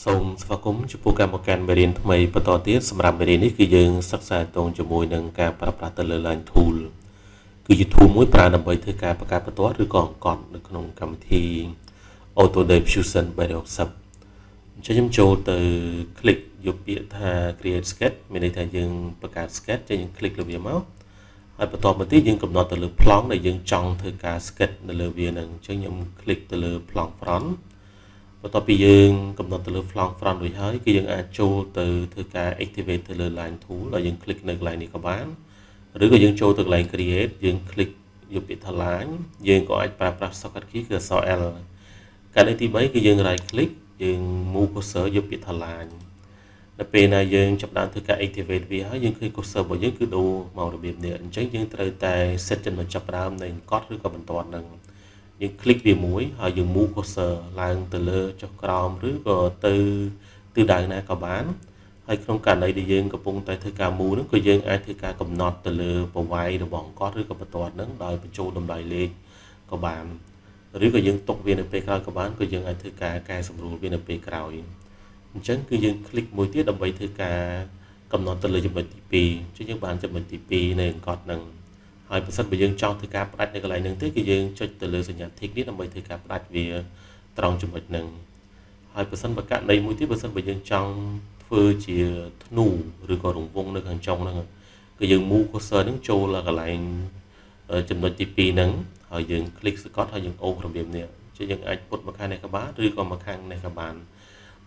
សូមស្វាគមន៍ចំពោះកម្មការមេរៀនថ្មីបន្តទៀតសម្រាប់មេរៀននេះគឺយើងសិក្សាតងជាមួយនឹងការប្រើប្រាស់ទៅលើ line tool គឺជា tool មួយប្រើដើម្បីធ្វើការបង្កើតបន្ទាត់ឬក៏អង្កត់នៅក្នុងកម្មវិធី Autodesk Fusion 360 អញ្ចឹងខ្ញុំចូលទៅ click យកពាក្យថា create sketch មានន័យថាយើងបង្កើត sketch ចឹងយើង click លើវាមកហើយបន្តមកទៀតយើងកំណត់ទៅលើប្លង់ដែលយើងចង់ធ្វើការ sketch នៅលើវានឹងអញ្ចឹងខ្ញុំ click ទៅលើប្លង់ front បន្ទាប់ពីយើងកំណត់ទៅលើ ប្លង់ front រួចហើយគឺយើងអាចចូលទៅធ្វើការ activate ទៅលើ line tool ហើយយើង click នៅកន្លែងនេះក៏បានឬក៏យើងចូលទៅកន្លែង create យើង click យកពាក្យថា line យើងក៏អាចប្រើប្រាស់ shortcut key គឺ SL ការនេះទី3គឺយើង right click យើង move cursor យកពាក្យថា line ដល់ពេលណាយើងចាប់ដើមធ្វើការ activate វាហើយយើងឃើញ cursor របស់យើងគឺដូរមករបៀបនេះអញ្ចឹងយើងត្រូវតែ set ចំណុចចាប់ដើមនៃអង្កត់ឬក៏បន្ទាត់ហ្នឹងយើង click វាមួយហើយយើង move cursor ឡើងទៅលើចុះក្រោមឬក៏ទៅទិសដៅណាក៏បានហើយក្នុងករណីដែលយើងកំពុងតែធ្វើការ move ហ្នឹងក៏យើងអាចធ្វើការកំណត់ទៅលើប្រវែងរបស់អង្កត់ឬក៏បន្ទាត់ហ្នឹងដោយបញ្ចូលតម្លៃលេខក៏បានឬក៏យើងទុកវានៅពេលក្រោយក៏បានក៏យើងអាចធ្វើការកែសម្រួលវានៅពេលក្រោយអញ្ចឹងគឺយើង click មួយទៀតដើម្បីធ្វើការកំណត់ទៅលើចំណុចទី2អញ្ចឹងយើងបានចំណុចទី2នៃអង្កត់ហ្នឹងហើយបើសិនបើយើងចង់ធ្វើការផ្ដាច់នៅកន្លែងហ្នឹងទេគឺយើងចុចទៅលើសញ្ញា tick នេះដើម្បីធ្វើការផ្ដាច់វាត្រង់ចំណុចហ្នឹងហើយបើសិនបើករណីមួយទៀតបើសិនបើយើងចង់ធ្វើជាធ្នូឬក៏រង្វង់នៅខាងចុងហ្នឹងគឺយើង move cursor ហ្នឹងចូលដល់កន្លែងចំណុចទី2ហ្នឹងហើយយើង click សកត់ហើយយើងអូសរបៀបនេះអញ្ចឹងយើងអាចពុតមកខាងនេះក៏បានឬក៏មកខាងនេះក៏បាន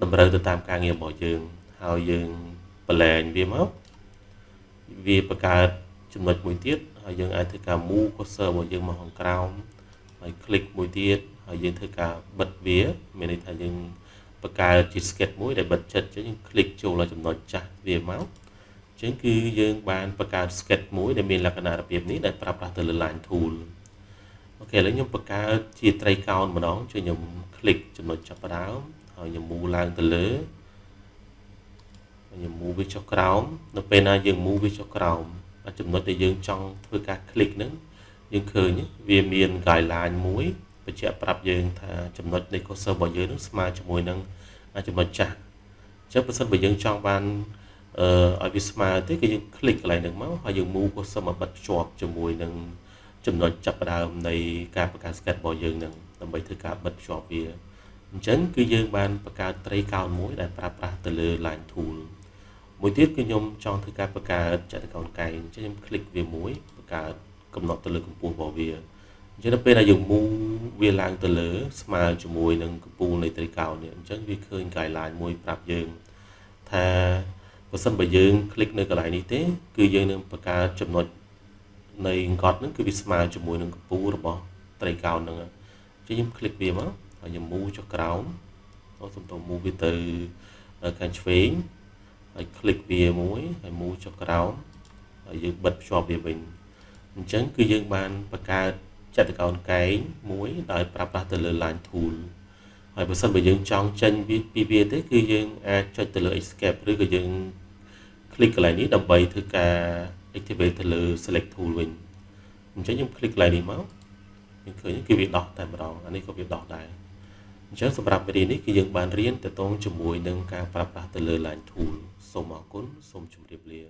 តម្រូវទៅតាមការងាររបស់យើងហើយយើងបន្លែងវាមកវាបង្កើតចំណុចមួយទៀតហើយយើងអាចធ្វើការ move cursor របស់យើងមកខាងក្រោមហើយ click មួយទៀតហើយយើងធ្វើការបិទវាមានន័យថាយើងបង្កើតជា sketch មួយដែលបិទចិត្តអញ្ចឹងយើង click ចូលដល់ចំណុចចាស់វាមកអញ្ចឹងគឺយើងបានបង្កើត sketch មួយដែលមានលក្ខណៈរបៀបនេះដែលប្រើប្រាស់ទៅលើ line tool អូខេឥឡូវខ្ញុំបង្កើតជាត្រីកោណម្ដងជួយខ្ញុំ click ចំណុចចាប់ផ្ដើមហើយខ្ញុំ move ឡើងទៅលើខ្ញុំ move វាចុះក្រោមនៅពេលណាយើង move វាចុះក្រោមចំណុចដែលយើងចង់ធ្វើការ click ហ្នឹងយើងឃើញវាមាន guideline មួយបញ្ជាក់ប្រាប់យើងថាចំណុចនៃ cursor របស់យើងនឹងស្មើជាមួយនឹងចំណុចចាស់អញ្ចឹងបើសិនបើយើងចង់បានឲ្យវាស្មើទេគឺយើង click កន្លែងហ្នឹងមកហើយយើង move cursor មកបិទភ្ជាប់ជាមួយនឹងចំណុចចាប់ផ្ដើមនៃការបង្កើត sketch របស់យើងនឹងដើម្បីធ្វើការបិទភ្ជាប់វាអញ្ចឹងគឺយើងបានបង្កើតត្រីកោណមួយដែលប្រើប្រាស់ទៅលើ line tool មួយទៀតគឺខ្ញុំចង់ធ្វើការបង្កើតចតុកោណកែងអញ្ចឹងខ្ញុំ click វាមួយបង្កើតកំណត់ទៅលើកម្ពស់របស់វាអញ្ចឹងដល់ពេលដែលយើង move វាឡើងទៅលើស្មើជាមួយនឹងកម្ពស់នៃត្រីកោណនេះអញ្ចឹងវាឃើញ guideline មួយប្រាប់យើងថាបើសិនបើយើង click នៅកន្លែងនេះទេគឺយើងនឹងបង្កើតចំណុចនៃអង្កត់ហ្នឹងគឺវាស្មើជាមួយនឹងកម្ពស់របស់ត្រីកោណហ្នឹងអញ្ចឹងខ្ញុំ click វាមកហើយខ្ញុំ move ចុះក្រោមសូមត move វាទៅខាងឆ្វេងហើយ click វាមួយហើយ move ចុះក្រោមហើយយើងបិទភ្ជាប់វាវិញអញ្ចឹងគឺយើងបានបង្កើតចតុកោណកែងមួយដោយប្រើប្រាស់ទៅលើ line tool ហើយបើសិនបើយើងចង់ចេញពីវាទេគឺយើងអាចចុចទៅលើ escape ឬក៏យើង click កន្លែងនេះដើម្បីធ្វើការ activate ទៅលើ select tool វិញអញ្ចឹងខ្ញុំ click កន្លែងនេះមកយើងឃើញគឺវាដោះតែម្ដងអានេះក៏វាដោះដែរអញ្ចឹងសម្រាប់មេរៀននេះគឺយើងបានរៀនទាក់ទងជាមួយនឹងការប្រើប្រាស់ទៅលើ line tool សូមអរគុណសូមជម្រាបលា